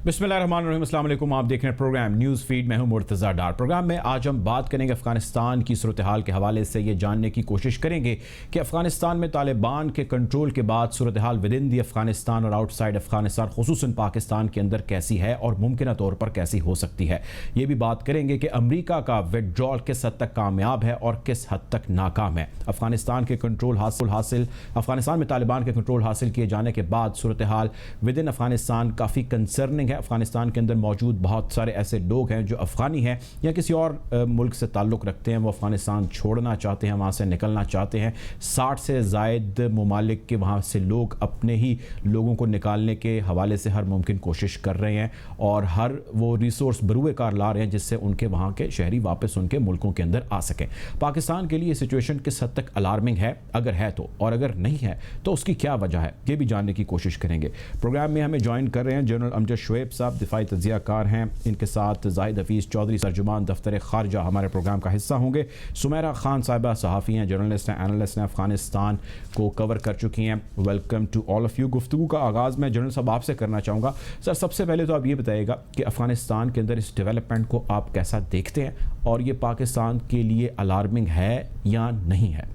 बिस्मिल्लाहिर्रहमानिर्रहीम, अस्सलाम वालेकुम। आप देख रहे हैं प्रोग्राम न्यूज़ फीड। मैं हूं मुर्तज़ा डार। प्रोग्राम में आज हम बात करेंगे अफ़गानिस्तान की सूरत हाल के हवाले से। ये जानने की कोशिश करेंगे कि अफ़गानिस्तान में तालिबान के कंट्रोल के बाद सूरत हाल विद इन दी अफ़गानिस्तान और आउटसाइड अफ़गानिस्तान ख़ुसूसन पाकिस्तान के अंदर कैसी है और मुमकिन तौर पर कैसी हो सकती है। ये भी बात करेंगे कि अमरीका का विड्रॉल किस हद तक कामयाब है और किस हद तक नाकाम है। अफ़गानिस्तान के कंट्रोल हासिल अफ़गानिस्तान में तालिबान के कंट्रोल हासिल किए जाने के बाद सूरत हाल विद इन अफ़गानिस्तान काफ़ी कंसर्निंग है। अफ़गानिस्तान के अंदर मौजूद बहुत सारे ऐसे लोग हैं जो अफ़गानी हैं या किसी और मुल्क से ताल्लुक़ रखते हैं, वो अफ़गानिस्तान छोड़ना चाहते हैं, वहाँ से निकलना चाहते हैं। 60 से ज़ायद ममालिक के वहाँ से लोग अपने ही लोगों को निकालने के हवाले से हर मुमकिन कोशिश कर रहे हैं और हर वो रिसोर्स बरूए कार ला रहे हैं जिससे उनके वहाँ के शहरी वापस उनके मुल्कों के अंदर आ सकें। पाकिस्तान के लिए सिचुएशन किस हद तक अलार्मिंग है, अगर है तो, और अगर नहीं है तो उसकी क्या वजह है, ये भी जानने की कोशिश करेंगे। प्रोग्राम में हमें ज्वाइन कर रहे हैं जनरल अमजद शुएब साहब, दिफाई तज्जियाकार हैं। इनके साथ जाहिद हफीज़ चौधरी, तर्जुमान दफ्तर खारजा, हमारे प्रोग्राम का हिस्सा होंगे। सुमेरा खान साहिबा सहाफ़ी हैं, जर्नलिस्ट हैं, एनालिस्ट हैं, अफ़गानिस्तान को कवर कर चुकी हैं। Welcome to all of you. गुफ्तगू का आगाज़ मैं जनरल साहब आपसे करना चाहूँगा। सर, सबसे पहले तो आप ये बताइएगा कि अफ़गानिस्तान के अंदर इस डेवलपमेंट को आप कैसा देखते हैं और ये पाकिस्तान के लिए अलार्मिंग है या नहीं है?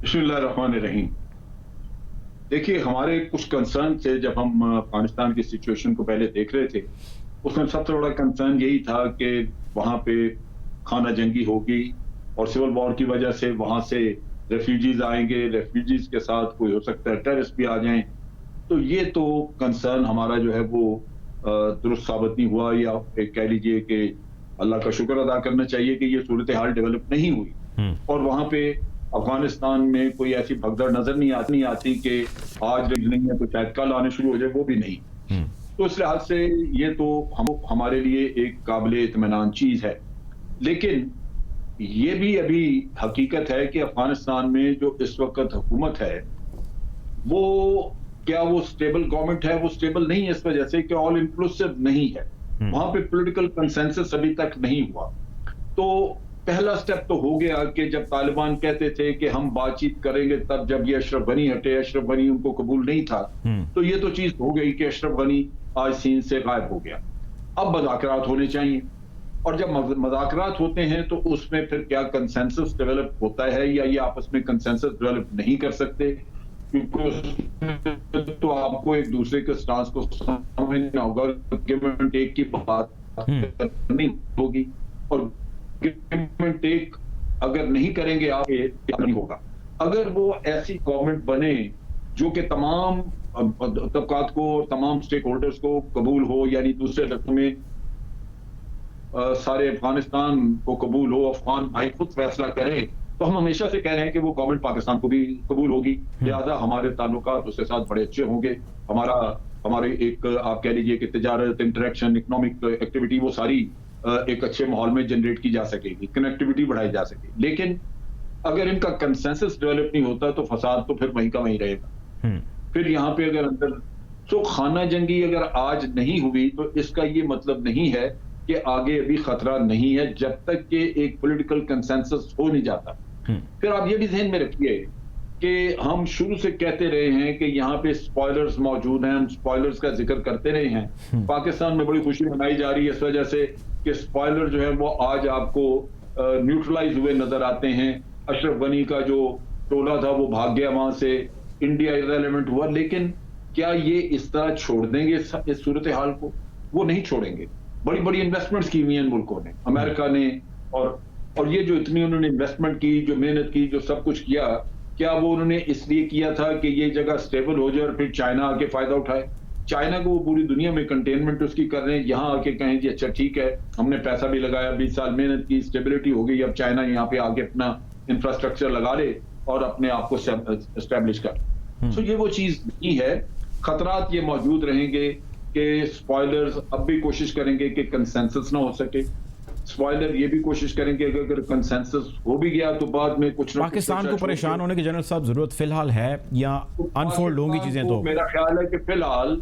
बिस्मिल्लाहिर्रहमानिर्रहीम। देखिए, हमारे कुछ कंसर्न थे जब हम अफगानिस्तान की सिचुएशन को पहले देख रहे थे। उसमें सबसे बड़ा कंसर्न यही था कि वहां पे खाना जंगी होगी और सिविल वॉर की वजह से वहां से रेफ्यूजीज आएंगे, रेफ्यूजीज के साथ कोई हो सकता है टेररिस्ट भी आ जाएं। तो ये तो कंसर्न हमारा जो है वो दुरुस्त साबित नहीं हुआ, या एक कह लीजिए कि अल्लाह का शुक्र अदा करना चाहिए कि ये सूरत हाल डेवलप नहीं हुई और वहां पे अफगानिस्तान में कोई ऐसी भगदड़ नजर नहीं आती कि आज नहीं है तो शायद कल आने शुरू हो जाए, वो भी नहीं। तो इस लिहाज से ये तो हमारे लिए एक काबिले इत्मीनान चीज है। लेकिन ये भी अभी हकीकत है कि अफगानिस्तान में जो इस वक्त हुकूमत है वो क्या वो स्टेबल गवर्नमेंट है? वो स्टेबल नहीं है इस वजह से कि ऑल इंक्लूसिव नहीं है। वहां पे पॉलिटिकल कंसेंसस अभी तक नहीं हुआ। तो पहला स्टेप तो हो गया कि जब तालिबान कहते थे कि हम बातचीत करेंगे, तब जब ये अशरफ गनी हटे, अशरफ गनी उनको कबूल नहीं था, तो ये तो चीज हो गई कि अशरफ गनी आज सीन से गायब हो गया। अब मुज़ाकरात होने चाहिए और जब मुज़ाकरात होते हैं तो उसमें फिर क्या कंसेंसस डेवलप होता है या ये आपस में कंसेंसस डेवलप नहीं कर सकते, क्योंकि तो आपको एक दूसरे के स्टांस को समझना होगा, गिव एंड टेक की बात करनी होगी और गिव एंड टेक अगर नहीं करेंगे आप नहीं होगा। अगर वो ऐसी गवर्नमेंट बने जो कि तमाम तबकात को, तमाम स्टेक होल्डर्स को कबूल हो, यानी दूसरे लफ्ज़ों में सारे अफगानिस्तान को कबूल हो, अफगान भाई खुद फैसला करें, तो हम हमेशा से कह रहे हैं कि वो गवर्नमेंट पाकिस्तान को भी कबूल होगी, लिहाजा हमारे ताल्लुकात उसके साथ बड़े अच्छे होंगे। हमारे एक आप कह लीजिए कि तिजारत, इंटरेक्शन, इकोनॉमिक एक्टिविटी वो सारी एक अच्छे माहौल में जनरेट की जा सकेगी, कनेक्टिविटी बढ़ाई जा सकेगी। लेकिन अगर इनका कंसेंसस डेवलप नहीं होता तो फसाद तो फिर वहीं का वहीं रहेगा। फिर यहाँ पे अगर अंदर तो खाना जंगी अगर आज नहीं हुई तो इसका ये मतलब नहीं है कि आगे अभी खतरा नहीं है, जब तक कि एक पॉलिटिकल कंसेंसस हो नहीं जाता। फिर आप ये भी ध्यान में रखिए कि हम शुरू से कहते रहे हैं कि यहाँ पे स्पॉयलर्स मौजूद हैं, हम स्पॉयलर्स का जिक्र करते रहे हैं। पाकिस्तान में बड़ी खुशी मनाई जा रही है इस वजह से कि स्पॉयलर जो है वो आज आपको न्यूट्रलाइज हुए नजर आते हैं। अशरफ गनी का जो टोला था वो भाग गया वहां से, इंडिया इररिलेवेंट हुआ। लेकिन क्या ये इस तरह छोड़ देंगे इस सूरत हाल को? वो नहीं छोड़ेंगे। बड़ी बड़ी इन्वेस्टमेंट्स की हुई हैं मुल्कों ने, अमेरिका ने, और ये जो इतनी उन्होंने इन्वेस्टमेंट की, जो मेहनत की, जो सब कुछ किया, क्या वो उन्होंने इसलिए किया था कि ये जगह स्टेबल हो जाए और फिर चाइना आके फायदा उठाए? चाइना को वो पूरी दुनिया में कंटेनमेंट उसकी कर रहे हैं, यहाँ आके कहें जी अच्छा ठीक है, हमने पैसा भी लगाया, 20 साल मेहनत की, स्टेबिलिटी हो गई, अब चाइना यहाँ पे आके अपना इंफ्रास्ट्रक्चर लगा ले और अपने आप को एस्टेब्लिश कर। सो ये वो चीज नहीं है। खतरात ये मौजूद रहेंगे कि स्पॉयलर्स अब भी कोशिश करेंगे कि कंसेंसस ना हो सके। स्पॉयलर ये भी कोशिश करेंगे कि अगर कंसेंसस हो भी गया तो बाद में कुछ पाकिस्तान को परेशान होने की जनरल साहब जरूरत फिलहाल है या अनफोल्ड होंगी चीजें? तो मेरा ख्याल है कि फिलहाल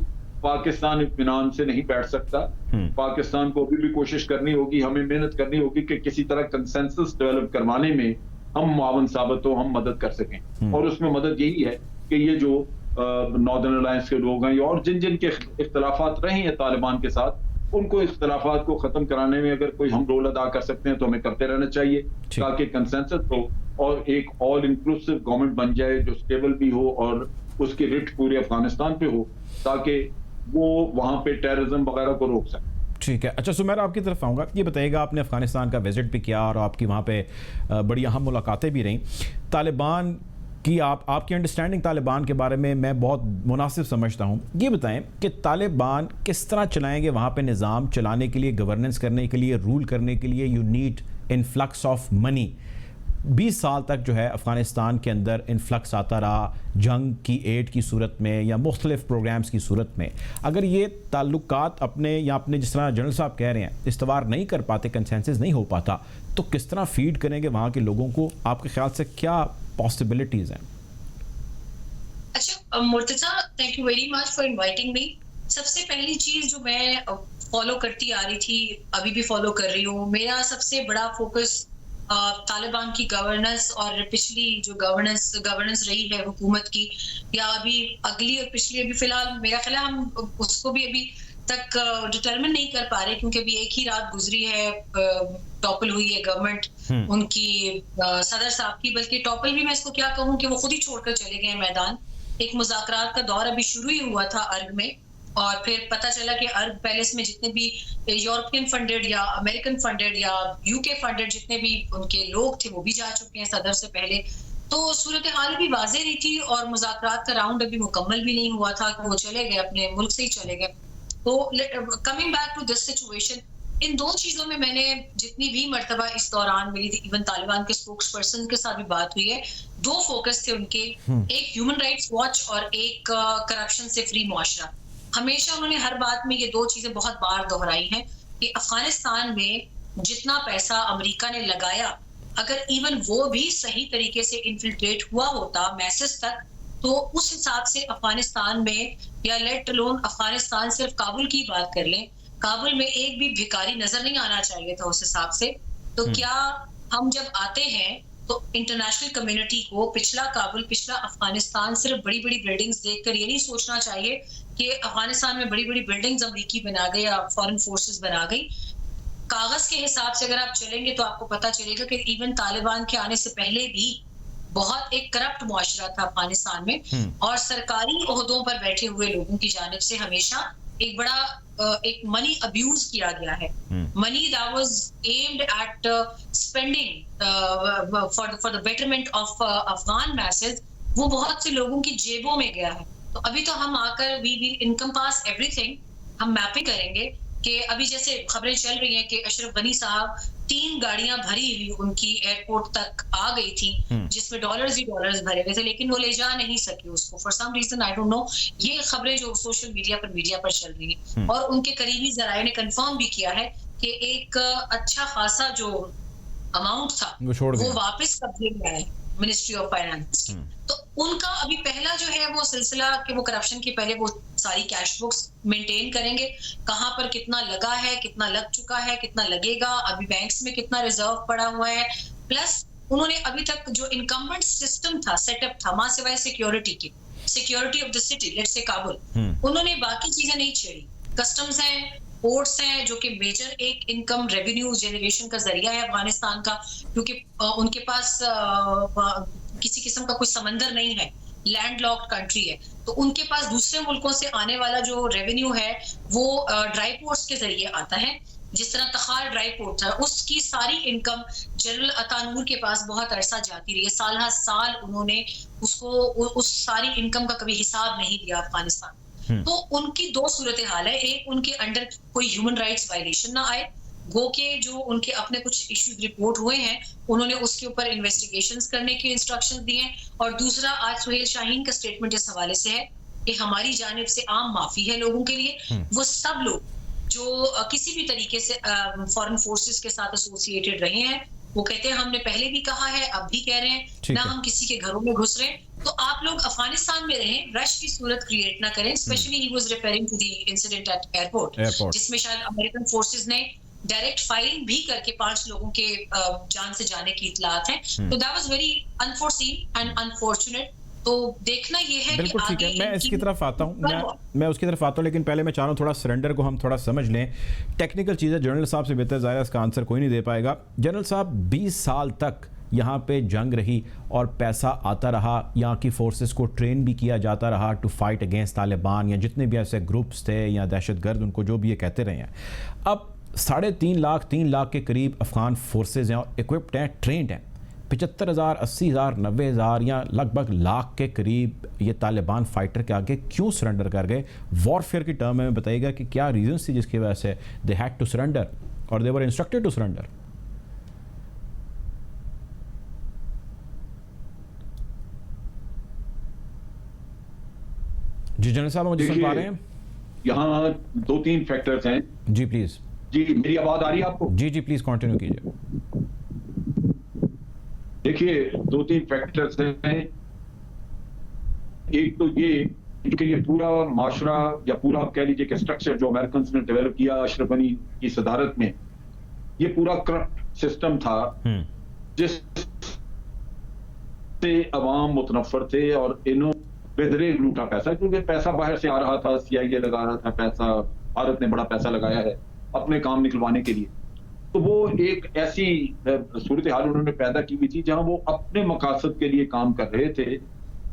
पाकिस्तान इत्मीनान से नहीं बैठ सकता। पाकिस्तान को अभी भी कोशिश करनी होगी, हमें मेहनत करनी होगी कि किसी तरह कंसेंसस डेवलप करवाने में हम मुआवन साबित हो, हम मदद कर सकें। और उसमें मदद यही है कि ये जो नॉर्दर्न अलायंस के लोग हैं, और जिन जिन के इख्तलाफात रहे हैं तालिबान के साथ, उनको इख्तलाफात को ख़त्म कराने में अगर कोई हम रोल अदा कर सकते हैं तो हमें करते रहना चाहिए, ताकि कंसेंसस हो और एक ऑल इंक्लूसिव गवर्नमेंट बन जाए जो स्टेबल भी हो और उसकी रिट पूरे अफगानिस्तान पे हो, ताकि वो वहाँ पे टेररिज्म वगैरह को रोक सके। ठीक है। अच्छा सुमेर, आपकी तरफ आऊँगा। ये बताइएगा, आपने अफ़गानिस्तान का विज़िट भी किया और आपकी वहाँ पे बड़ी अहम मुलाकातें भी रहीं। तालिबान की आपकी अंडरस्टैंडिंग तालिबान के बारे में मैं बहुत मुनासिब समझता हूँ। ये बताएं कि तालिबान किस तरह चलाएंगे वहाँ पे निज़ाम चलाने के लिए, गवर्नेंस करने के लिए, रूल करने के लिए you need influx of money. 20 साल तक जो है अफ़गानिस्तान के अंदर इन्फ्लक्स आता रहा, जंग की एड की सूरत में या मुख्तलिफ प्रोग्राम्स की सूरत में। अगर ये ताल्लुकात अपने जिस तरह जनरल साहब कह रहे हैं इस्तवार नहीं कर पाते, कंसेंसस नहीं हो पाता, तो किस तरह फीड करेंगे वहाँ के लोगों को? आपके ख्याल से क्या पॉसिबिलिटीज़ हैं? अच्छा Murtaza, thank you very much for inviting me. सबसे पहली चीज़ जो मैं फॉलो करती आ रही थी, अभी भी फॉलो कर रही हूँ, मेरा सबसे बड़ा फोकस तालिबान की गवर्नेंस और पिछली जो गवर्नेंस रही है हुकूमत की, या अभी अगली और पिछली, अभी फिलहाल मेरा ख्याल है हम उसको भी अभी तक डिटरमिन नहीं कर पा रहे, क्योंकि अभी एक ही रात गुजरी है, टॉपल हुई है गवर्नमेंट उनकी सदर साहब की। बल्कि टॉपल भी मैं इसको क्या कहूँ कि वो खुद ही छोड़कर चले गए मैदान। एक मुज़ाकरात का दौर अभी शुरू ही हुआ था अर्ग में, और फिर पता चला कि अर्ग पैलेस में जितने भी यूरोपियन फंडेड या अमेरिकन फंडेड या यूके फंडेड जितने भी उनके लोग थे वो भी जा चुके हैं सदर से पहले। तो सूरत हाल भी वाज़ेह रही थी और मुज़ाकरात का राउंड अभी मुकम्मल भी नहीं हुआ था कि वो चले गए, अपने मुल्क से ही चले गए। तो coming back to this situation, इन दो चीजों में मैंने जितनी भी मर्तबा इस दौरान मेरी इवन तालिबान के स्पोक्स पर्सन के साथ भी बात हुई है, दो फोकस थे उनके, एक ह्यूमन राइट्स वॉच और एक करप्शन से फ्री मुआशरा। हमेशा उन्होंने हर बात में ये दो चीजें बहुत बार दोहराई हैं कि अफगानिस्तान में जितना पैसा अमेरिका ने लगाया, अगर इवन वो भी सही तरीके से इन्फिल्ट्रेट हुआ होता मैसेज तक, तो उस हिसाब से अफगानिस्तान में, या लेट अलोन अफगानिस्तान, सिर्फ काबुल की बात कर लें, काबुल में एक भी भिखारी नजर नहीं आना चाहिए था उस हिसाब से। तो क्या हम जब आते हैं तो इंटरनेशनल कम्युनिटी को पिछला काबुल, पिछला अफगानिस्तान सिर्फ बड़ी बड़ी बिल्डिंग्स देखकर ये नहीं सोचना चाहिए कि अफगानिस्तान में बड़ी बड़ी बिल्डिंग्स अमेरिकी बना गई या फॉरेन फोर्सेस बना गई। कागज के हिसाब से अगर आप चलेंगे तो आपको पता चलेगा कि इवन तालिबान के आने से पहले भी बहुत एक करप्ट मुआशरा था अफगानिस्तान में, और सरकारी ओहदों पर बैठे हुए लोगों की जानिब से हमेशा एक बड़ा एक मनी अब्यूज किया गया है। Money that was aimed at spending for the betterment of Afghan message, वो बहुत से लोगों की जेबों में गया है। तो अभी तो हम आकर वी विल इनकम्पास एवरीथिंग, हम मैपिंग करेंगे कि अभी जैसे खबरें चल रही हैं कि अशरफ गनी साहब 3 गाड़ियां भरी हुई उनकी एयरपोर्ट तक आ गई थी, जिसमें डॉलर्स ही डॉलर्स भरे हुए थे, लेकिन वो ले जा नहीं सके उसको for some reason, I don't know. ये खबरें जो सोशल मीडिया पर चल रही है, और उनके करीबी जराये ने कंफर्म भी किया है कि एक अच्छा खासा जो अमाउंट था वो वापस कब्जे में आया है मिनिस्ट्री ऑफ फाइनेंस की। तो उनका अभी पहला जो है वो सिलसिला कि वो करप्शन की पहले वो सारी कैश बुक्स मेंटेन करेंगे, कहां पर कितना लगा है, कितना लग चुका है, कितना लगेगा, अभी बैंक्स में कितना रिजर्व पड़ा हुआ है। प्लस उन्होंने अभी तक जो इनकम्बेंट सिस्टम था, सेटअप था, मां सिवाय सिक्योरिटी की, security of the city, let's say Kabul, उन्होंने बाकी चीजें नहीं छेड़ी। कस्टम्स हैं, पोर्ट्स हैं, जो कि मेजर एक इनकम रेवेन्यू जनरेशन का जरिया है अफगानिस्तान का, क्योंकि उनके पास किसी किस्म का कोई समंदर नहीं है, लैंडलॉक्ड कंट्री है। तो उनके पास दूसरे मुल्कों से आने वाला जो रेवेन्यू है वो ड्राई पोर्ट्स के जरिए आता है। जिस तरह तखार ड्राई पोर्ट था, उसकी सारी इनकम जनरल अतानूर के पास बहुत अरसा जाती रही है, साल हर साल उन्होंने उसको उस सारी इनकम का कभी हिसाब नहीं दिया अफगानिस्तान। तो उनकी दो सूरत हाल है, एक उनके अंडर कोई ह्यूमन राइट्स वायलेशन ना आए, गो के जो उनके अपने कुछ इश्यूज रिपोर्ट हुए हैं उन्होंने उसके ऊपर इन्वेस्टिगेशंस करने के इंस्ट्रक्शंस दिए हैं, और दूसरा आज सुहेल शाहीन का स्टेटमेंट इस हवाले से है कि हमारी जानिब से आम माफी है लोगों के लिए। वो सब लोग जो किसी भी तरीके से फॉरेन फोर्सेस के साथ एसोसिएटेड रहे हैं, वो कहते हैं हमने पहले भी कहा है, अब भी कह रहे हैं, ना हम किसी के घरों में घुस रहे हैं, तो आप लोग अफगानिस्तान में रहें, रश की सूरत क्रिएट ना करें। Specially he was referring to the incident at airport, जिसमें शायद अमेरिकन फोर्सेस ने डायरेक्ट फायरिंग भी करके 5 लोगों के जान से जाने की इतलात है। तो that was very unforeseen and unfortunate. तो देखना ये है कि बिल्कुल ठीक है, आगे मैं इसकी तरफ आता हूँ, पर- मैं उसकी तरफ आता हूँ, लेकिन पहले मैं चाह रहा हूँ थोड़ा सरेंडर को हम थोड़ा समझ लें। टेक्निकल चीज़ें जनरल साहब से बेहतर ज़ाहिर है इसका आंसर कोई नहीं दे पाएगा। जनरल साहब 20 साल तक यहाँ पे जंग रही और पैसा आता रहा, यहाँ की फोर्सेस को ट्रेन भी किया जाता रहा टू फाइट अगेंस्ट तालिबान या जितने भी ऐसे ग्रुप्स थे या दहशतगर्द, उनको जो भी ये कहते रहे हैं। अब 3.5 लाख 3 लाख के करीब अफगान फोर्सेज हैं और इक्विप्ड हैं, ट्रेंड हैं। 75,000 80,000 90,000 या लगभग लाख के करीब ये तालिबान फाइटर के आगे क्यों सरेंडर कर गए? वॉरफेयर की टर्म में बताइएगा कि क्या रीजन थी जिसकी वजह से दे हैड टू सरेंडर और they were instructed to surrender. जी जनरल साहब, मुझे सुन पा रहे हैं? यहाँ 2-3 फैक्टर्स हैं। जी प्लीज। जी, मेरी आवाज आ रही है आपको? जी जी प्लीज कंटिन्यू कीजिए। देखिए, 2-3 फैक्टर्स हैं। एक तो ये कि ये पूरा माशरा या पूरा आप कह लीजिए कि स्ट्रक्चर जो अमेरिकन ने डेवलप किया अशरफ गनी की सदारत में, ये पूरा करप्ट सिस्टम था जिससे अवाम मुतनफर थे और इन्होंने बेदरे लूटा पैसा, क्योंकि पैसा बाहर से आ रहा था, CIA लगा रहा था पैसा, भारत ने बड़ा पैसा लगाया है अपने काम निकलवाने के लिए। तो वो एक ऐसी सूरत हाल उन्होंने पैदा की हुई थी जहां वो अपने मकासद के लिए काम कर रहे थे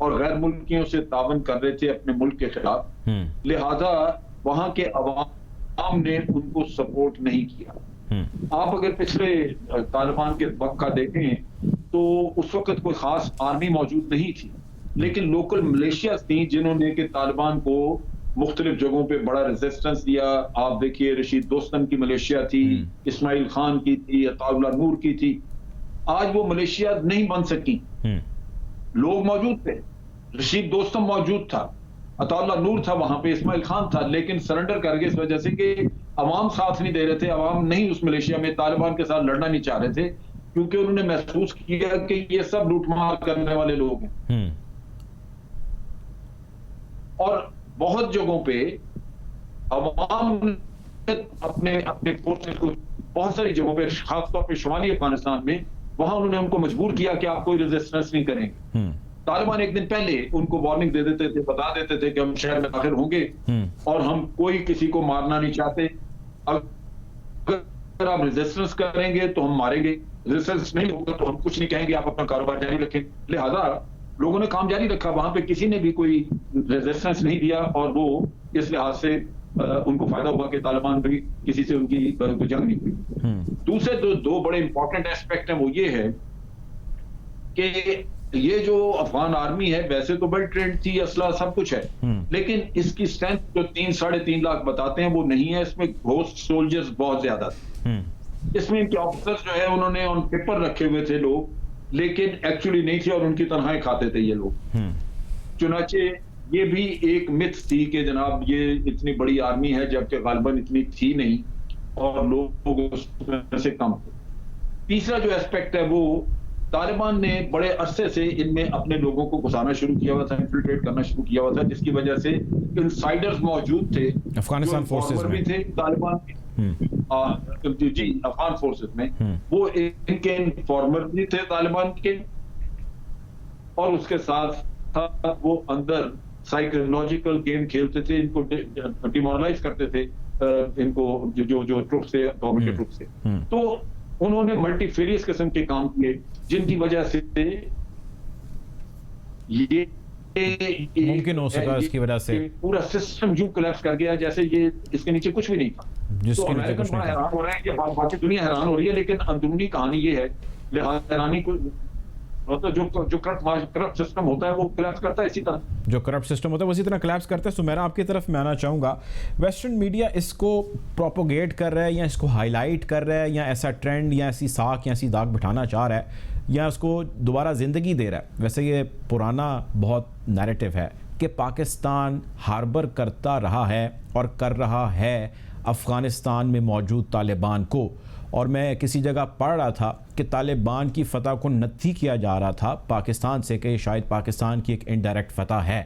और गैर मुल्कियों से तावन कर रहे थे अपने मुल्क के खिलाफ। लिहाजा वहां के अवाम ने उनको सपोर्ट नहीं किया। आप अगर पिछले तालिबान के वक्त का देखें तो उस वक्त कोई खास आर्मी मौजूद नहीं थी, लेकिन लोकल मिलिशियाज थी जिन्होंने कि तालिबान को मुख्तलिफ जगहों पे बड़ा रेजिस्टेंस दिया। आप देखिए, रशीद दोस्तम की मलेशिया थी, इस्माइल खान की थी, अताउल्लाह नूर की थी। आज वो मलेशिया नहीं बन सकी। लोग मौजूद थे, रशीद दोस्तम मौजूद था, अताउल्लाह नूर था वहां पे, इस्माइल खान था, लेकिन सरेंडर कर गए इस वजह से कि अवाम साथ नहीं दे रहे थे। अवाम नहीं उस मलेशिया में तालिबान के साथ लड़ना नहीं चाह रहे थे, क्योंकि उन्होंने महसूस किया कि ये सब लूटमार करने वाले लोग हैं। और बहुत जगहों पे अवाम ने अपने फोर्सेस को बहुत सारी जगहों पे, खासतौर पे शुमाली अफगानिस्तान में, वहां उन्होंने उनको मजबूर किया कि आप कोई रेजिस्टेंस नहीं करेंगे। तालिबान एक दिन पहले उनको वार्निंग दे देते थे, बता देते थे कि हम शहर में दाखिल होंगे और हम कोई किसी को मारना नहीं चाहते। अगर आप रेजिस्टेंस करेंगे तो हम मारेंगे, रेजिस्टेंस नहीं होगा तो हम कुछ नहीं कहेंगे, आप अपना कारोबार जारी रखें। लिहाजा लोगों ने काम जारी रखा, वहां पे किसी ने भी कोई रेजिस्टेंस नहीं दिया और वो इस लिहाज से उनको फायदा हुआ कि तालिबान भी किसी से उनकी जंग नहीं हुई। दूसरे दो बड़े इंपॉर्टेंट एस्पेक्ट हैं, वो ये है कि ये जो अफगान आर्मी है वैसे तो वेल ट्रेंड थी, असला सब कुछ है, लेकिन इसकी स्ट्रेंथ जो 3-3.5 लाख बताते हैं वो नहीं है। इसमें घोस्ट सोल्जर्स बहुत ज्यादा थे। इसमें इनके ऑफिसर्स जो है उन्होंने ऑन पेपर रखे हुए थे लोग, लेकिन एक्चुअली नहीं थे और उनकी तनख्वाहें खाते थे ये लोग। चुनाचे ये भी एक मिथ थी कि जनाब ये इतनी बड़ी आर्मी है, जबकि गालिबन इतनी थी नहीं और लोग उसमें से कम थे। तीसरा जो एस्पेक्ट है वो तालिबान ने बड़े अरसे से इनमें अपने लोगों को घुसाना शुरू किया हुआ था, इन्फिल्ट्रेट करना शुरू किया हुआ था, जिसकी वजह से इनसाइडर्स मौजूद थे अफगानिस्तान फोर्सेस में भी थे तालिबान के। जी, अफगान फोर्सेस में वो इनके इन्फॉर्मर भी थे तालिबान के, और उसके साथ वो अंदर साइकोलॉजिकल गेम खेलते थे, इनको डिमोरलाइज करते थे, इनको जो ट्रुप्स थे, गवर्नमेंट के ट्रुप्स थे। तो उन्होंने मल्टीफेरियस किस्म के काम किए जिनकी वजह से ये मुमकिन हो सका, इसकी वजह से पूरा सिस्टम यूं कोलैप्स कर गया जैसे ये इसके नीचे कुछ भी नहीं था। तो अमेरिकन बड़ा हैरान हो रहा है कि बाकी दुनिया हैरान हो रही है, लेकिन अंदरूनी कहानी ये है। लिहाजा हैरानी को तो जो करप्ट सिस्टम होता है वो कोलैप्स करता है, इसी तरह जो करप्ट सिस्टम होता है उसी तरह कोलैप्स करता है। सुमेरा, आपकी तरफ मैं आना चाहूँगा। वेस्टर्न मीडिया इसको प्रोपोगेट कर रहा है या इसको हाईलाइट कर रहा है या ऐसा ट्रेंड या ऐसी साख या ऐसी दाग बिठाना चाह रहा है या उसको दोबारा ज़िंदगी दे रहा है? वैसे ये पुराना बहुत नैरेटिव है कि पाकिस्तान हार्बर करता रहा है और कर रहा है अफ़गानिस्तान में मौजूद तालिबान को, और मैं किसी जगह पढ़ रहा था कि तालिबान की फ़तह को नत्थी किया जा रहा था पाकिस्तान से कि शायद पाकिस्तान की एक इनडायरेक्ट फ़तह है।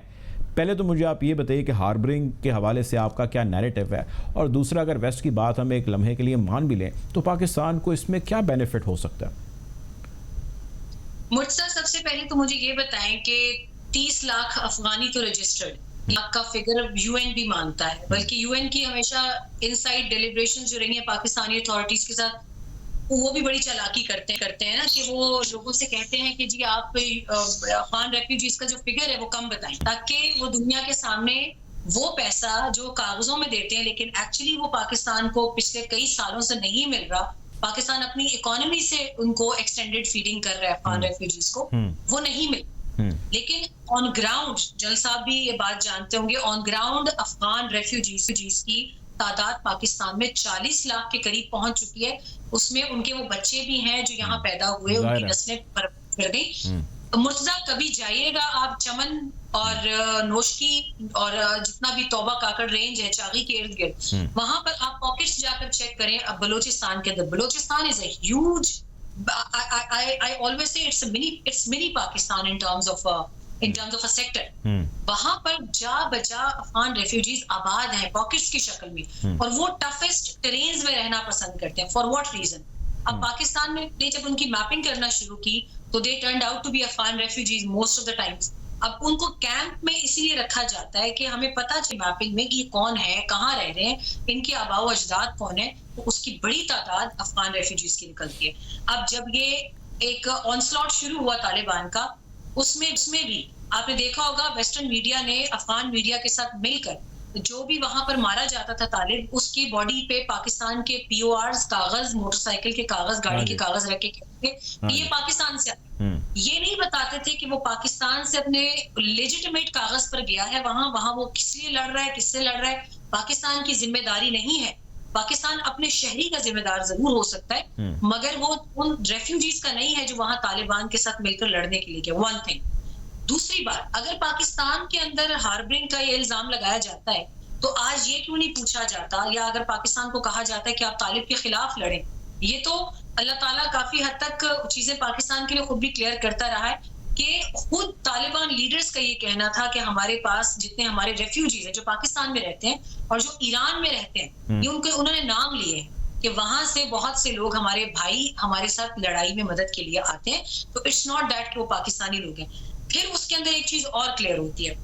पहले तो मुझे आप ये बताइए कि हार्बरिंग के हवाले से आपका क्या नैरेटिव है, और दूसरा अगर वेस्ट की बात हम एक लम्हे के लिए मान भी लें तो पाकिस्तान को इसमें क्या बेनिफिट हो सकता है? मुझसे सबसे पहले तो मुझे ये बताएं कि 30 लाख अफगानी तो रजिस्टर्ड, आपका फिगर यूएन भी मानता है, बल्कि यूएन की हमेशा इनसाइड डेलिब्रेशन जो रही है पाकिस्तानी अथॉरिटीज के साथ, वो भी बड़ी चालाकी करते हैं ना कि वो लोगों से कहते हैं कि जी आप अफगान रेफ्यूजीज का जो फिगर है वो कम बताएं, ताकि वो दुनिया के सामने वो पैसा जो कागजों में देते हैं लेकिन एक्चुअली वो पाकिस्तान को पिछले कई सालों से नहीं मिल रहा, पाकिस्तान अपनी इकोनॉमी से उनको एक्सटेंडेड फीडिंग कर रहा है अफगान रेफ्यूजीज को, वो नहीं मिल। लेकिन ऑन ग्राउंड, जल साहब भी ये बात जानते होंगे, ऑन ग्राउंड अफगान रेफ्यूजीज की तादाद पाकिस्तान में 40 लाख के करीब पहुंच चुकी है। उसमें उनके वो बच्चे भी हैं जो यहाँ पैदा हुए, उनकी नस्लें कर गई। मुर्तजा कभी जाइएगा आप चमन और नोशकी और जितना भी तौबा काकड़ रेंज है चागी के इर्द गिर्द, वहां पर आप पॉकेट्स जाकर चेक करें। अब बलोचिस्तान के अंदर, Balochistan is a huge, I always say it's mini Pakistan in terms of a sector. वहां पर जा बजा अफगान रेफ्यूजीज आबाद हैं पॉकेट्स की शक्ल में, और वो टफेस्ट टेरेन्स में रहना पसंद करते हैं। For what reason? अब पाकिस्तान में जब उनकी मैपिंग करना शुरू की तो they turned out to be Afghan refugees most of the times. अब उनको कैंप में इसीलिए रखा जाता है कि हमें पता चले मैपिंग में कि ये कौन है, कहाँ रह रहे हैं, इनके आबाओ अजदाद कौन है, तो उसकी बड़ी तादाद अफगान रेफ्यूजीज की निकलती है। अब जब ये एक ऑनस्लॉट शुरू हुआ तालिबान का, उसमें भी आपने देखा होगा वेस्टर्न मीडिया ने अफगान मीडिया के साथ मिलकर जो भी वहां पर मारा जाता था तालिब, उसकी बॉडी पे पाकिस्तान के PORs कागज, मोटरसाइकिल के कागज, गाड़ी के कागज रख के कहते थे ये पाकिस्तान से, ये नहीं बताते थे कि वो पाकिस्तान से अपने लेजिटिमेट कागज पर गया है वहां वो किस लिए लड़ रहा है, किससे लड़ रहा है, पाकिस्तान की जिम्मेदारी नहीं है। पाकिस्तान अपने शहरी का जिम्मेदार जरूर हो सकता है, मगर वो उन रेफ्यूजीज का नहीं है जो वहां तालिबान के साथ मिलकर लड़ने के लिए गए। One thing. दूसरी बात, अगर पाकिस्तान के अंदर हार्बरिंग का ये इल्जाम लगाया जाता है तो आज ये क्यों नहीं पूछा जाता, या अगर पाकिस्तान को कहा जाता है कि आप तालिब के खिलाफ लड़ें, ये तो अल्लाह ताला काफी हद तक चीजें पाकिस्तान के लिए खुद भी क्लियर करता रहा है कि खुद तालिबान लीडर्स का ये कहना था कि हमारे पास जितने हमारे रेफ्यूजीज हैं जो पाकिस्तान में रहते हैं और जो ईरान में रहते हैं, ये उन्होंने नाम लिए हैं कि वहां से बहुत से लोग हमारे भाई हमारे साथ लड़ाई में मदद के लिए आते हैं, तो इट्स नॉट दैट कि वो पाकिस्तानी लोग हैं। फिर उसके अंदर एक चीज और क्लियर होती है,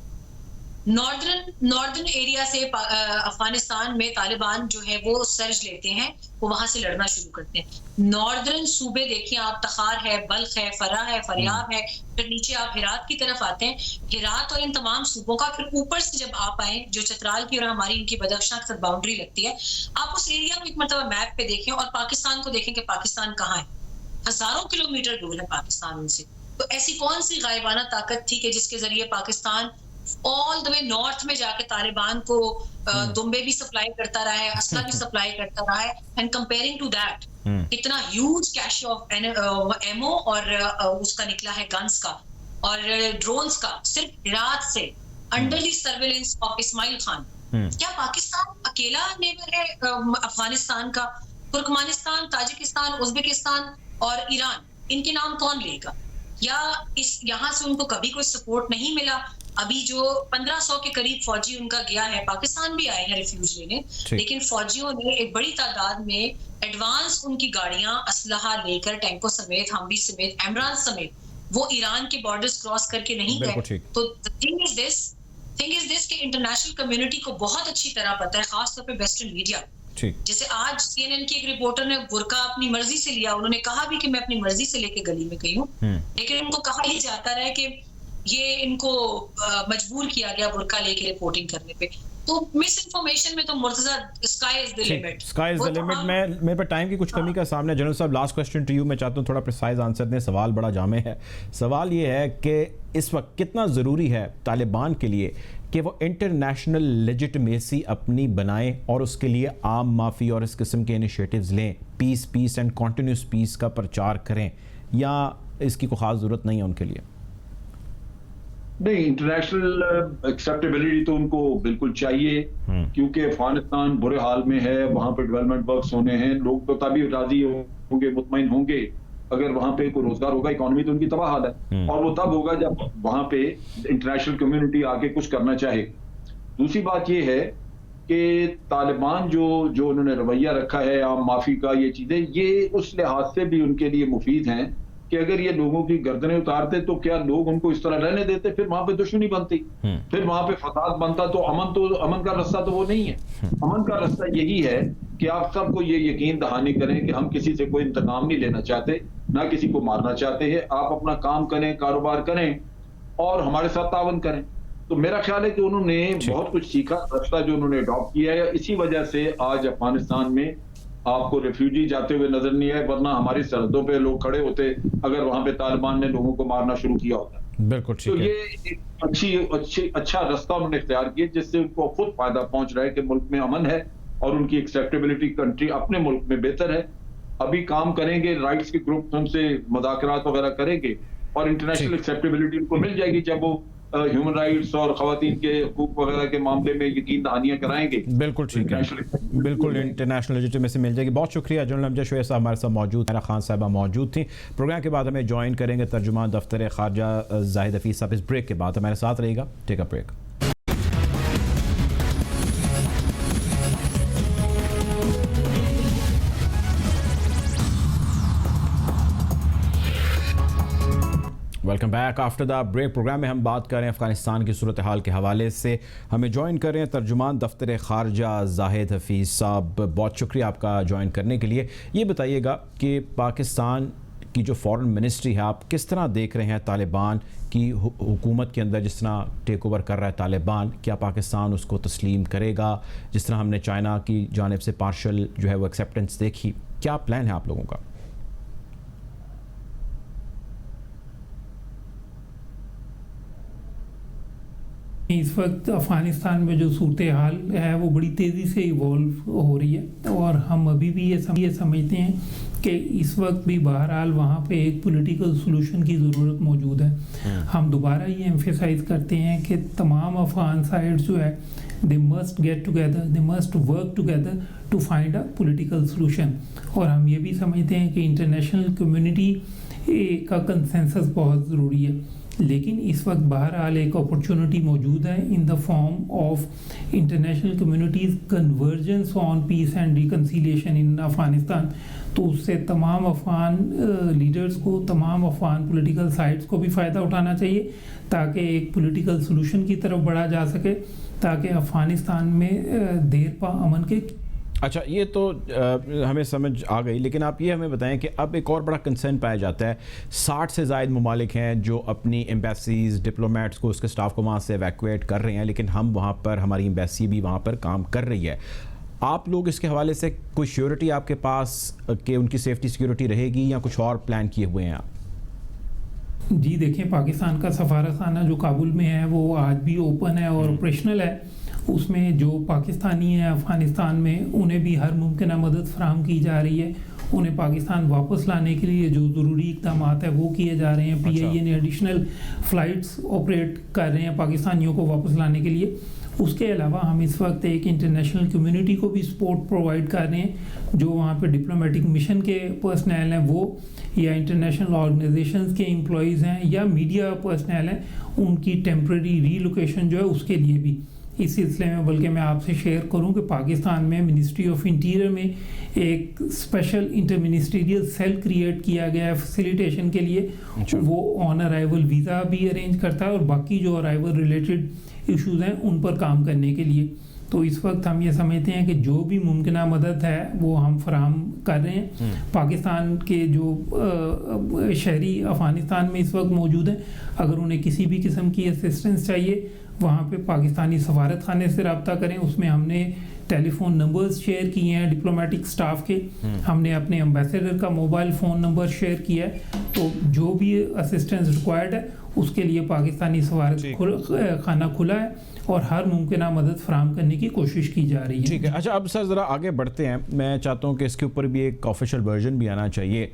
नॉर्दर्न एरिया से अफगानिस्तान में तालिबान जो है वो सर्ज लेते हैं, वो वहां से लड़ना शुरू करते हैं। नॉर्दर्न सूबे देखिए आप, तखार है, बल्ख है, फरा है, फरियाब है, फिर नीचे आप हिरात की तरफ आते हैं। हिरात और इन तमाम सूबों का फिर ऊपर से जब आप आए, जो चतराल की और हमारी इनकी बदख्शां के साथ बाउंड्री लगती है, आप उस एरिया को एक मतलब मैप पे देखें और पाकिस्तान को देखें कि पाकिस्तान कहाँ है। हजारों किलोमीटर दूर है पाकिस्तान उनसे। तो ऐसी कौन सी गायबाना ताकत थी कि जिसके जरिए Pakistan all the way north में जाके तालिबान को दुम्बे भी सप्लाई करता रहा है, असला भी सप्लाई करता रहा है, एंड कंपेयरिंग टू दैट इतना ह्यूज कैश ऑफ एमओ और उसका निकला है गन्स का और ड्रोन्स का सिर्फ हिरात से under the surveillance of Ismail Khan. क्या पाकिस्तान अकेला नेबर है अफगानिस्तान का? तुर्कमानिस्तान, ताजिकिस्तान, उज्बेकिस्तान और ईरान, इनके नाम कौन लेगा? या इस यहाँ से उनको कभी कोई सपोर्ट नहीं मिला? अभी जो 1500 के करीब फौजी उनका गया है, पाकिस्तान भी आए हैं रिफ्यूज लेने, लेकिन फौजियों ने एक बड़ी तादाद में एडवांस उनकी गाड़ियां, असलहा लेकर, टैंकों समेत, हमवी समेत, एमरान समेत, वो ईरान के बॉर्डर्स क्रॉस करके नहीं गए। तो थिंग इज दिस कि इंटरनेशनल कम्युनिटी को बहुत अच्छी तरह पता है, खासतौर पे वेस्टर्न मीडिया। जैसे आज CNN की एक रिपोर्टर ने बुर्का अपनी मर्जी से लिया, उन्होंने कहा भी कि मैं अपनी मर्जी से लेके गली में गई हूँ, लेकिन उनको कहा ही जाता रहा कि ये इनको मजबूर किया गया बुर्का लेके रिपोर्टिंग करने पे। तो मिस इन्फॉर्मेशन में तो Murtaza sky is the limit, sky is the limit. मैं मेरे पर टाइम की कुछ कमी का सामने। जनरल साहब, लास्ट क्वेश्चन टू यू, मैं चाहता हूँ थोड़ा प्रिसाइज आंसर दें। सवाल बड़ा जामे है। सवाल ये है कि इस वक्त कितना ज़रूरी है तालिबान के लिए कि वो इंटरनेशनल लेजिटिमेसी अपनी बनाएं और उसके लिए आम माफ़ी और इस किस्म के इनिशिएटिव्स लें, पीस एंड कॉन्टीन्यूस पीस का प्रचार करें, या इसकी कोई ख़ास ज़रूरत नहीं है उनके लिए? नहीं, इंटरनेशनल एक्सेप्टेबिलिटी तो उनको बिल्कुल चाहिए, क्योंकि अफगानिस्तान बुरे हाल में है, वहां पे डेवलपमेंट वर्क्स होने हैं, लोग तो तभी राजी होंगे, मुतमईन होंगे अगर वहां पे कोई रोजगार होगा। इकोनॉमी तो उनकी तबाह हाल है, और वो तब होगा जब वहां पे इंटरनेशनल कम्युनिटी आके कुछ करना चाहे। दूसरी बात ये है कि तालिबान जो उन्होंने रवैया रखा है आम माफी का, ये चीजें ये उस लिहाज से भी उनके लिए मुफीद हैं कि अगर ये लोगों की गर्दनें उतारते तो क्या लोग उनको इस तरह रहने देते? फिर वहां पे दुश्मनी बनती, फिर वहां पे फसाद बनता। तो अमन का रास्ता तो वो नहीं है। अमन का रास्ता यही है कि आप सबको ये यकीन दहानी करें कि हम किसी से कोई इंतकाम नहीं लेना चाहते, ना किसी को मारना चाहते हैं। आप अपना काम करें, कारोबार करें और हमारे साथ तावन करें। तो मेरा ख्याल है कि उन्होंने बहुत कुछ सीखा, रास्ता जो उन्होंने अडॉप्ट किया है। इसी वजह से आज अफगानिस्तान में आपको रेफ्यूजी जाते हुए नजर नहीं आए, वरना हमारी सरहदों पे लोग खड़े होते अगर वहां पे तालिबान ने लोगों को मारना शुरू किया होता। बिल्कुल ठीक तो है। ये एक अच्छा रास्ता उन्होंने इख्तियार किया, जिससे उनको खुद फायदा पहुंच रहा है कि मुल्क में अमन है और उनकी एक्सेप्टेबिलिटी कंट्री अपने मुल्क में बेहतर है। अभी काम करेंगे, राइट्स के ग्रुप उनसे मुज़ाकरात वगैरह करेंगे और इंटरनेशनल एक्सेप्टेबिलिटी उनको मिल जाएगी जब वो ह्यूमन राइट्स और खवातीन के हकूक वगैरह के मामले में यकीन दहानियां कराएंगे। बिल्कुल ठीक है, बिल्कुल इंटरनेशनल लेजिटिमेसी मिल जाएगी। बहुत शुक्रिया। जनरल अमजद शुएब साहब हमारे साथ मौजूद, हैना खान साहबा मौजूद थी। प्रोग्राम के बाद हमें ज्वाइन करेंगे तर्जुमान दफ्तर खारजा जाहिद हफीज साहब। इस ब्रेक के बाद हमारे साथ रहेगा। Take a break. Welcome back after the break. Programme में हम बात कर रहे हैं अफगानिस्तान की सूरत हाल के हवाले से। हमें ज्वाइन कर रहे हैं तर्जुमान दफ्तर खारजा जाहिद हफीज़ साहब। बहुत शुक्रिया आपका ज्वाइन करने के लिए। ये बताइएगा कि पाकिस्तान की जो फॉरेन मिनिस्ट्री है, आप किस तरह देख रहे हैं तालिबान की हुकूमत के अंदर जिस तरह टेक ओवर कर रहा है तालिबान, क्या पाकिस्तान उसको तस्लीम करेगा? जिस तरह हमने चाइना की जानिब से पार्शल जो है वो एक्सेप्टेंस देखी, क्या प्लान है आप लोगों का? इस वक्त अफ़गानिस्तान में जो सूरत हाल है वो बड़ी तेज़ी से इवॉल्व हो रही है और हम अभी भी ये समझते हैं कि इस वक्त भी बहरहाल वहाँ पे एक पॉलिटिकल सॉल्यूशन की ज़रूरत मौजूद है। हम दोबारा ये एम्फेसाइज करते हैं कि तमाम अफ़गान साइड्स जो है they must get together, they must work together to find a political solution. और हम ये भी समझते हैं कि इंटरनेशनल कम्युनिटी का कंसेंसस बहुत ज़रूरी है। लेकिन इस वक्त बहरहाल एक अपॉर्चुनिटी मौजूद है in the form of international communities convergence on peace and reconciliation in Afghanistan. तो उससे तमाम अफ़गान लीडर्स को, तमाम अफ़गान पॉलिटिकल साइड्स को भी फ़ायदा उठाना चाहिए ताकि एक पॉलिटिकल सॉल्यूशन की तरफ बढ़ा जा सके, ताकि अफ़गानिस्तान में देर पा अमन के। अच्छा, ये तो हमें समझ आ गई, लेकिन आप ये हमें बताएं कि अब एक और बड़ा कंसर्न पाया जाता है। 60 से ज़ायद ममालिक हैं जो अपनी एम्बेसीज़, डिप्लोमेट्स को, उसके स्टाफ को वहाँ से एवैक्यूएट कर रहे हैं, लेकिन हम वहाँ पर, हमारी एम्बेसी भी वहाँ पर काम कर रही है। आप लोग इसके हवाले से कोई श्योरिटी आपके पास कि उनकी सेफ्टी सिक्योरिटी रहेगी या कुछ और प्लान किए हुए हैं आप? जी देखें, पाकिस्तान का सफारतखाना जो काबुल में है वो आज भी ओपन है और ऑपरेशनल है। उसमें जो पाकिस्तानी हैं अफ़गानिस्तान में, उन्हें भी हर मुमकिन मदद फराहम की जा रही है। उन्हें पाकिस्तान वापस लाने के लिए जो ज़रूरी इक़दाम है वो किए जा रहे हैं। PIA ने एडिशनल फ़्लाइट्स ऑपरेट कर रहे हैं पाकिस्तानियों को वापस लाने के लिए। उसके अलावा हम इस वक्त एक इंटरनेशनल कम्युनिटी को भी सपोर्ट प्रोवाइड कर रहे हैं। जो वहाँ पे डिप्लोमेटिक मिशन के पर्सनल हैं वो, या इंटरनेशनल ऑर्गेनाइजेशंस के एम्प्लॉयज़ हैं, या मीडिया पर्सनल हैं, उनकी टेम्प्रेरी रीलोकेशन जो है उसके लिए भी इस सिलसिले में, बल्कि मैं आपसे शेयर करूं कि पाकिस्तान में मिनिस्ट्री ऑफ इंटीरियर में एक special inter ministerial cell create किया गया है फैसिलिटेशन के लिए। वो ऑन अराइवल वीज़ा भी अरेंज करता है और बाकी जो अराइवल रिलेटेड इश्यूज़ हैं उन पर काम करने के लिए। तो इस वक्त हम ये समझते हैं कि जो भी मुमकिन मदद है वो हम फराहम कर रहे हैं। पाकिस्तान के जो शहरी अफ़गानिस्तान में इस वक्त मौजूद हैं, अगर उन्हें किसी भी किस्म की असिस्टेंस चाहिए, वहाँ पे पाकिस्तानी सफारत खाने से रब्ता करें। उसमें हमने टेलीफोन नंबर्स शेयर किए हैं डिप्लोमेटिक स्टाफ के, हमने अपने एम्बेसडर का मोबाइल फ़ोन नंबर शेयर किया है। तो जो भी असिस्टेंस रिक्वायर्ड है उसके लिए पाकिस्तानी सफारत खाना खुला है और हर मुमकिन मदद फराहम करने की कोशिश की जा रही है। ठीक है। अच्छा, अब सर ज़रा आगे बढ़ते हैं। मैं चाहता हूँ कि इसके ऊपर भी एक ऑफिशियल वर्जन भी आना चाहिए।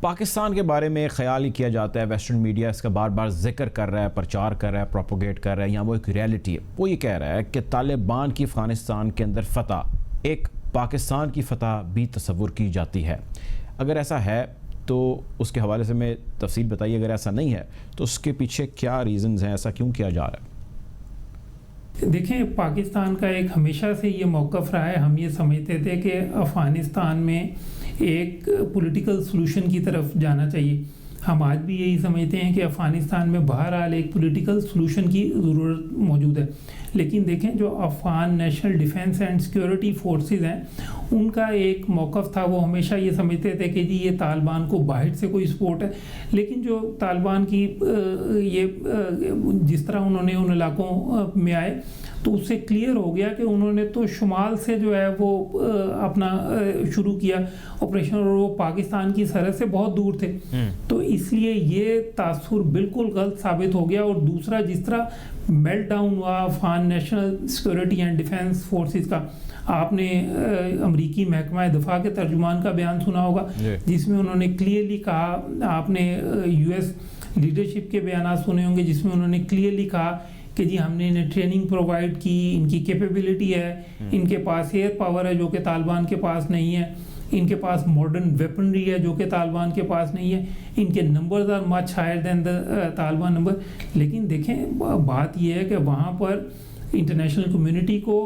पाकिस्तान के बारे में ख्याल ही किया जाता है, वेस्टर्न मीडिया इसका बार बार जिक्र कर रहा है, प्रचार कर रहा है, प्रोपोगेट कर रहा है। यहाँ वो एक रियलिटी है, वो ये कह रहा है कि तालिबान की अफ़गानिस्तान के अंदर फ़तह एक पाकिस्तान की फ़तह भी तस्वुर की जाती है। अगर ऐसा है तो उसके हवाले से मैं तफसील बताइए। अगर ऐसा नहीं है तो उसके पीछे क्या रीज़न्स हैं, ऐसा क्यों किया जा रहा है? देखें, पाकिस्तान का एक हमेशा से ये मौक़िफ़ रहा है। हम ये समझते थे कि अफ़गानिस्तान में एक पॉलिटिकल सॉल्यूशन की तरफ जाना चाहिए। हम आज भी यही समझते हैं कि अफ़गानिस्तान में बहरहाल एक पॉलिटिकल सॉल्यूशन की ज़रूरत मौजूद है, लेकिन देखें जो Afghan national defence and security forces हैं उनका एक मौक़िफ़ था, वो हमेशा ये समझते थे कि जी ये तालिबान को बाहर से कोई सपोर्ट है। लेकिन जो तालिबान की ये जिस तरह उन्होंने उन इलाकों में आए तो उससे क्लियर हो गया कि उन्होंने तो शुमाल से जो है वो अपना शुरू किया ऑपरेशन, और वो पाकिस्तान की सरहद से बहुत दूर थे। तो इसलिए ये तासुर बिल्कुल गलत साबित हो गया। और दूसरा, जिस तरह मेल्ट डाउन हुआ Afghan national security and defence forces का, आपने अमरीकी महकमा दफा के तर्जुमान का बयान सुना होगा जिसमें उन्होंने क्लियरली कहा, आपने यूएस लीडरशिप के बयान सुने होंगे जिसमें उन्होंने क्लियरली कहा कि जी हमने इन्हें ट्रेनिंग प्रोवाइड की, इनकी कैपेबिलिटी है, इनके पास एयर पावर है जो कि तालिबान के पास नहीं है, इनके पास मॉडर्न वेपनरी है जो कि तालिबान के पास नहीं है, इनके numbers are much higher than the Taliban number. लेकिन देखें बात यह है कि वहाँ पर इंटरनेशनल कम्युनिटी को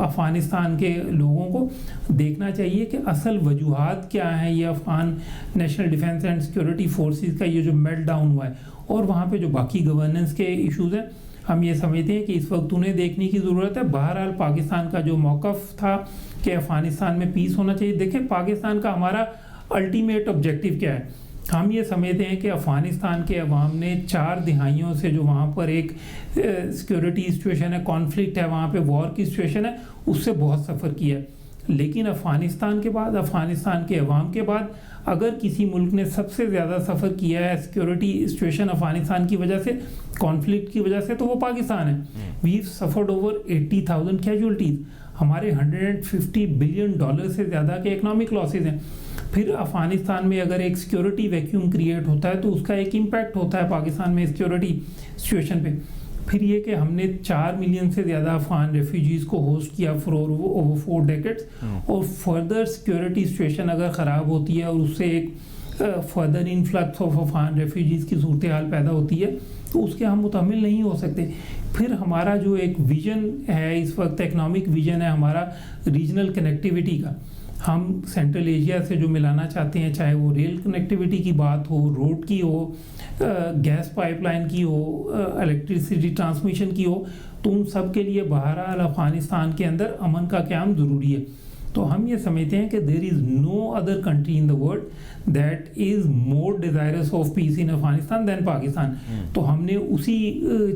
अफ़गानिस्तान के लोगों को देखना चाहिए कि असल वजूहात क्या हैं ये Afghan national defence and security forces का ये जो मेल्ट डाउन हुआ है, और वहाँ पे जो बाकी गवर्नेंस के इश्यूज़ हैं हम ये समझते हैं कि इस वक्त उन्हें देखने की ज़रूरत है। बहरहाल पाकिस्तान का जो मौक़िफ़ था कि अफ़गानिस्तान में पीस होना चाहिए, देखें पाकिस्तान का हमारा अल्टीमेट ऑब्जेक्टिव क्या है। हम ये समझते हैं कि अफ़गानिस्तान के अवाम ने 4 दिहाइयों से जो वहाँ पर एक सिक्योरिटी सिचुएशन है, कॉन्फ्लिक्ट है, वहाँ पे वॉर की सिचुएशन है, उससे बहुत सफ़र किया है। लेकिन अफ़गानिस्तान के बाद, अफ़गानिस्तान के अवाम के बाद अगर किसी मुल्क ने सबसे ज़्यादा सफ़र किया है सिक्योरिटी सिचुएशन अफ़गानिस्तान की वजह से, कॉन्फ्लिक्ट की वजह से, तो वो पाकिस्तान है। वी सफ़र्ड ओवर 80,000 कैजुअल्टीज़, हमारे $150 बिलियन से ज़्यादा के इकनॉमिक लॉसेज हैं। फिर अफ़गानिस्तान में अगर एक सिक्योरिटी वैक्यूम क्रिएट होता है तो उसका एक इम्पैक्ट होता है पाकिस्तान में सिक्योरिटी सिचुएशन पे। फिर ये कि हमने 4 मिलियन से ज़्यादा अफ़गान रेफ्यूजीज़ को होस्ट किया फॉर ओवर 4 डेकेड्स, और फर्दर सिक्योरिटी सिचुएशन अगर ख़राब होती है और उससे एक further influx of Afghan refugees की सूरत हाल पैदा होती है तो उसके हम मुतहम्मिल नहीं हो सकते। फिर हमारा जो एक विज़न है इस वक्त, इकनॉमिक विज़न है हमारा रीजनल कनेक्टिविटी का, हम सेंट्रल एशिया से जो मिलाना चाहते हैं, चाहे वो रेल कनेक्टिविटी की बात हो, रोड की हो, गैस पाइपलाइन की हो, इलेक्ट्रिसिटी ट्रांसमिशन की हो, तो उन सब के लिए बहरहाल अफ़गानिस्तान के अंदर अमन का क़याम ज़रूरी है। तो हम ये समझते हैं कि there is no other country in the world that is more desirous of peace in Afghanistan than Pakistan. तो हमने उसी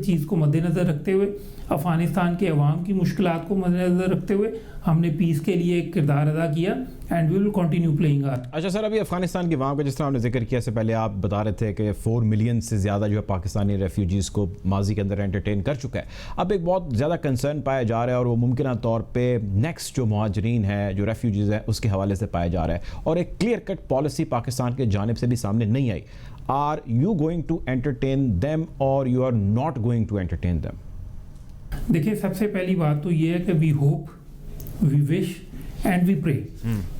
चीज़ को मद्देनज़र रखते हुए, अफ़गानिस्तान के अवाम की मुश्किलात को मद्देनज़र रखते हुए हमने पीस के लिए एक किरदार अदा किया and we will continue playing our. अच्छा सर, अभी अफगानिस्तान के वहाँ का जिस तरह आपने जिक्र किया, से पहले आप बता रहे थे कि 4 मिलियन से ज़्यादा जो है पाकिस्तानी रेफ्यूजीज़ को माजी के अंदर एंटरटेन कर चुका है। अब एक बहुत ज़्यादा कंसर्न पाया जा रहा है और वो मुमकिन तौर पर नेक्स्ट जो मुहाजिरीन है, जो रेफ्यूजीज़ है, उसके हवाले से पाया जा रहा है और एक क्लियर कट पॉलिसी पाकिस्तान के जानिब से भी सामने नहीं आई। Are you going to entertain them और you are not going to entertain them? देखिए, सबसे पहली बात तो ये है कि we hope, we wish and we pray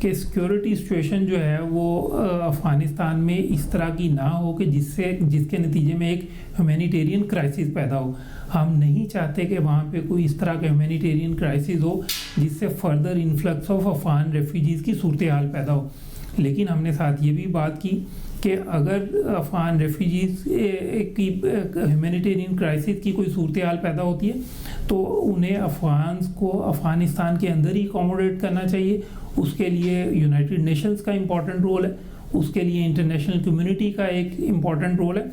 कि सिक्योरिटी सिचुएशन जो है वो अफ़गानिस्तान में इस तरह की ना हो कि जिसके नतीजे में एक ह्यूमैनिटेरियन क्राइसिस पैदा हो। हम नहीं चाहते कि वहाँ पे कोई इस तरह का ह्यूमैनिटेरियन क्राइसिस हो जिससे further influx of Afghan refugees की सूरत हाल पैदा हो। लेकिन हमने साथ ये भी बात की कि अगर अफ़गान रेफ्यूजीज़ की ह्यूमैनिटेरियन क्राइसिस की कोई सूरत हाल पैदा होती है तो उन्हें अफ़गान्स को अफ़गानिस्तान के अंदर ही अकोमोडेट करना चाहिए। उसके लिए यूनाइटेड नेशंस का इम्पॉर्टेंट रोल है, उसके लिए इंटरनेशनल कम्युनिटी का एक इम्पॉर्टेंट रोल है।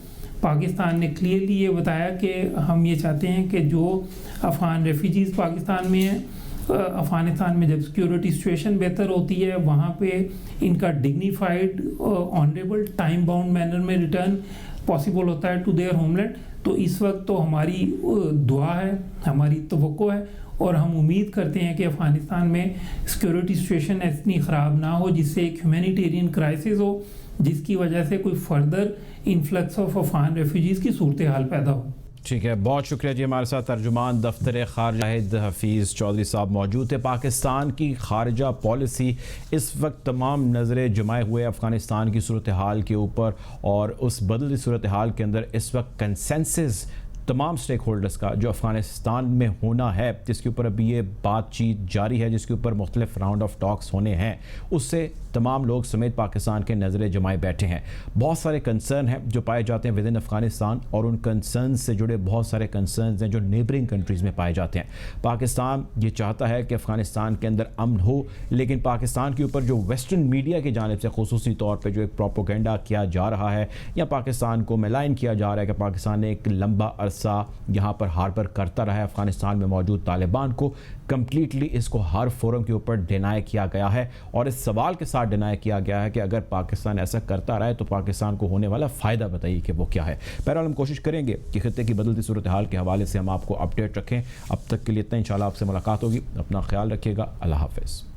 पाकिस्तान ने क्लियरली ये बताया कि हम ये चाहते हैं कि जो अफ़गान रेफ्यूजीज़ पाकिस्तान में हैं, अफ़गानिस्तान में जब सिक्योरिटी सिचुएशन बेहतर होती है वहाँ पे इनका dignified, honourable, time bound manner में रिटर्न पॉसिबल होता है टू देयर होमलैंड। तो इस वक्त तो हमारी दुआ है, हमारी तवक्को है और हम उम्मीद करते हैं कि अफ़गानिस्तान में सिक्योरिटी सिचुएशन इतनी ख़राब ना हो जिससे एक ह्यूमैनिटेरियन क्राइसिस हो जिसकी वजह से कोई further influx of Afghan refugees की सूरत हाल पैदा हो। ठीक है, बहुत शुक्रिया जी। हमारे साथ तर्जुमान दफ्तर खारजा हफीज़ चौधरी साहब मौजूद थे। पाकिस्तान की खारजा पॉलिसी इस वक्त तमाम नज़रें जमाए हुए अफ़गानिस्तान की सूरत हाल के ऊपर और उस बदलती सूरत हाल के अंदर इस वक्त कंसेंसस तमाम स्टेक होल्डर्स का जो अफ़गानिस्तान में होना है, जिसके ऊपर अभी ये बातचीत जारी है, जिसके ऊपर मुख्तलिफ राउंड ऑफ टॉक्स होने हैं, उससे तमाम लोग समेत पाकिस्तान के नज़रें जमाए बैठे हैं। बहुत सारे कंसर्न हैं जो पाए जाते हैं विद इन अफ़गानिस्तान, और उन कंसर्न से जुड़े बहुत सारे कंसर्न हैं जो नेबरिंग कंट्रीज़ में पाए जाते हैं। पाकिस्तान ये चाहता है कि अफ़गानिस्तान के अंदर अमन हो, लेकिन पाकिस्तान के ऊपर जो वेस्टर्न मीडिया की जानिब से खुसूसी तौर पर जो एक प्रोपोगेंडा किया जा रहा है या पाकिस्तान को मेलाइन किया जा रहा है कि पाकिस्तान ने एक लंबा अरसा यहाँ पर हार्बर करता रहा है अफ़गानिस्तान में मौजूद तालिबान को, कंप्लीटली इसको हर फोरम के ऊपर डिनाई किया गया है और इस सवाल के साथ डिनाई किया गया है कि अगर पाकिस्तान ऐसा करता रहा है तो पाकिस्तान को होने वाला फ़ायदा बताइए कि वो क्या है। बहरहाल हम कोशिश करेंगे कि खित्ते की बदलती सूरत हाल के हवाले से हम आपको अपडेट रखें। अब तक के लिए इतना, इंशाल्लाह आपसे मुलाकात होगी। अपना ख्याल रखिएगा। अल्लाह हाफ़िज़।